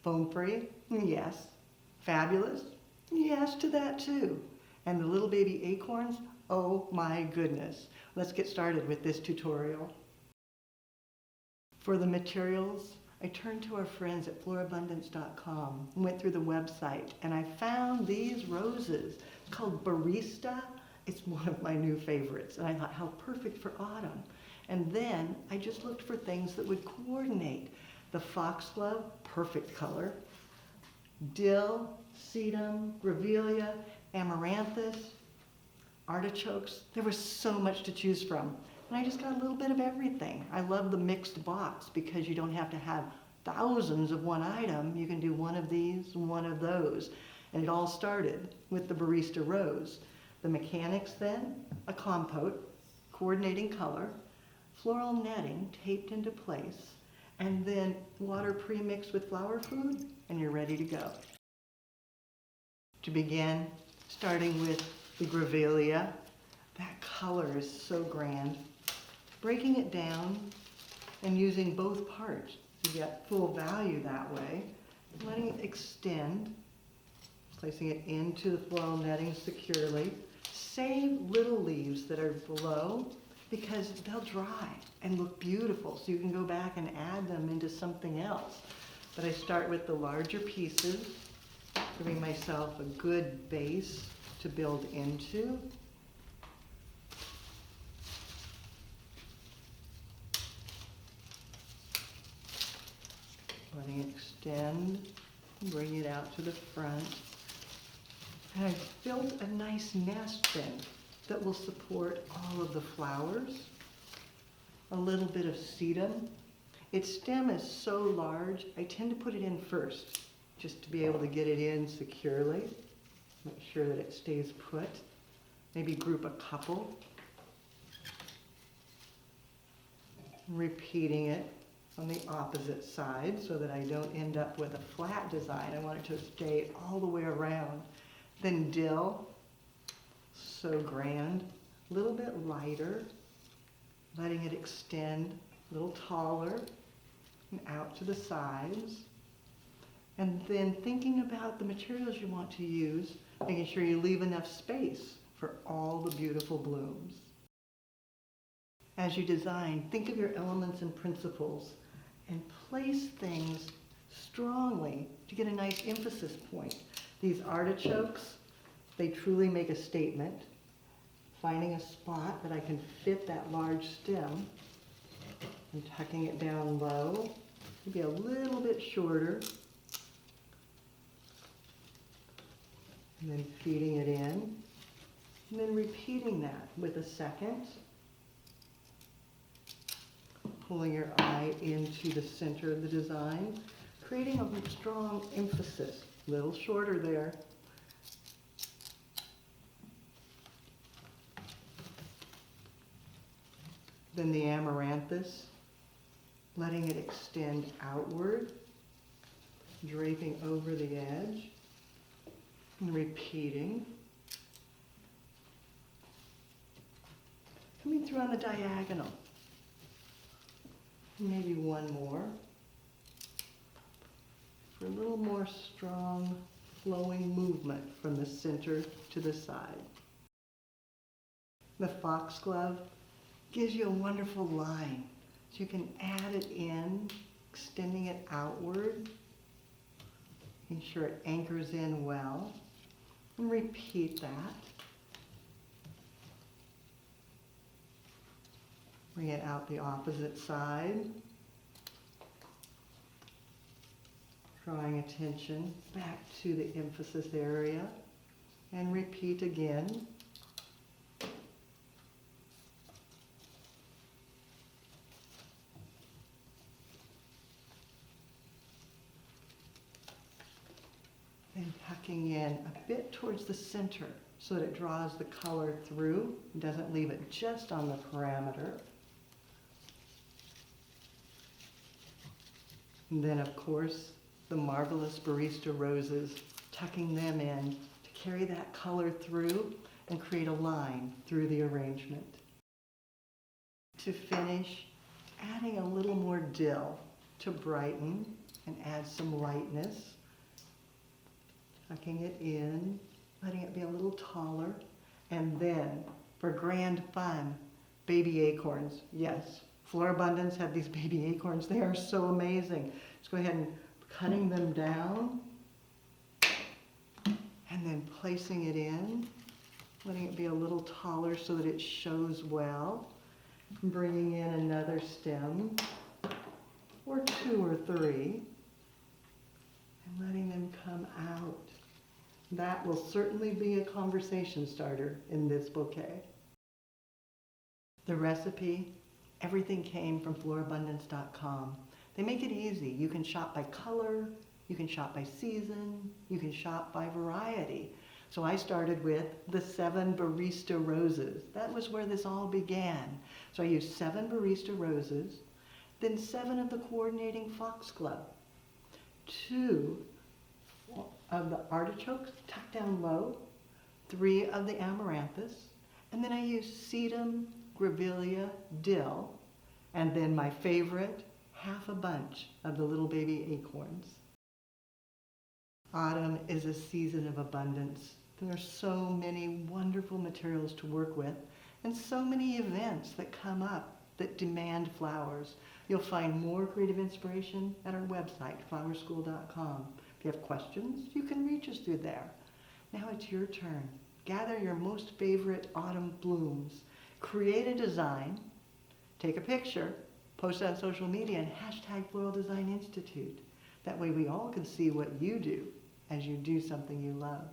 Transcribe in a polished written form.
Foam free? Yes. Fabulous? Yes to that too. And the little baby acorns? Oh my goodness. Let's get started with this tutorial. For the materials, I turned to our friends at florabundance.com, went through the website, and I found these roses called Barista. It's one of my new favorites, and I thought how perfect for autumn. And then I just looked for things that would coordinate. The foxglove, perfect color. Dill, sedum, grevillea, amaranthus, artichokes. There was so much to choose from. And I just got a little bit of everything. I love the mixed box because you don't have to have thousands of one item. You can do one of these and one of those. And it all started with the Barista rose. The mechanics then, a compote, coordinating color, floral netting taped into place, and then water pre-mixed with flower food, and you're ready to go. To begin, starting with the grevillea, that color is so grand. Breaking it down and using both parts to get full value that way, letting it extend, placing it into the floral netting securely. Save little leaves that are below because they'll dry and look beautiful, so you can go back and add them into something else. But I start with the larger pieces, giving myself a good base to build into. Letting it extend, bring it out to the front. And I've built a nice nest then that will support all of the flowers. A little bit of sedum. Its stem is so large, I tend to put it in first, just to be able to get it in securely. Make sure that it stays put. Maybe group a couple. Repeating it on the opposite side so that I don't end up with a flat design. I want it to stay all the way around. Then dill, so grand, a little bit lighter, letting it extend a little taller and out to the sides. And then thinking about the materials you want to use, making sure you leave enough space for all the beautiful blooms. As you design, think of your elements and principles and place things strongly to get a nice emphasis point. These artichokes, they truly make a statement. Finding a spot that I can fit that large stem and tucking it down low, maybe a little bit shorter, and then feeding it in, and then repeating that with a second. Pulling your eye into the center of the design, creating a strong emphasis. A little shorter there. Then the amaranthus, letting it extend outward, draping over the edge, and repeating. Coming through on the diagonal. Maybe one more for a little more strong flowing movement from the center to the side. The foxglove gives you a wonderful line, so you can add it in, extending it outward, making sure it anchors in well, and repeat that. Bring it out the opposite side. Drawing attention back to the emphasis area. And repeat again. Then tucking in a bit towards the center so that it draws the color through and doesn't leave it just on the perimeter. And then, of course, the marvelous Barista roses, tucking them in to carry that color through and create a line through the arrangement. To finish, adding a little more dill to brighten and add some lightness. Tucking it in, letting it be a little taller. And then, for grand fun, baby acorns. Yes, Florabundance had these baby acorns. They are so amazing. Let's go ahead and cutting them down and then placing it in, letting it be a little taller so that it shows well. Bringing in another stem, or 2 or 3, and letting them come out. That will certainly be a conversation starter in this bouquet. The recipe, everything came from florabundance.com. They make it easy. You can shop by color, you can shop by season, you can shop by variety. So I started with the 7 Barista roses. That was where this all began. So I used 7 Barista roses, then 7 of the coordinating foxglove, 2 of the artichokes tucked down low, 3 of the amaranthus, and then I used sedum, grevillea, dill, and then my favorite, half a bunch of the little baby acorns. Autumn is a season of abundance. There are so many wonderful materials to work with and so many events that come up that demand flowers. You'll find more creative inspiration at our website, flowerschool.com. If you have questions, you can reach us through there. Now it's your turn. Gather your most favorite autumn blooms. Create a design, take a picture, post it on social media, and hashtag Floral Design Institute. That way we all can see what you do as you do something you love.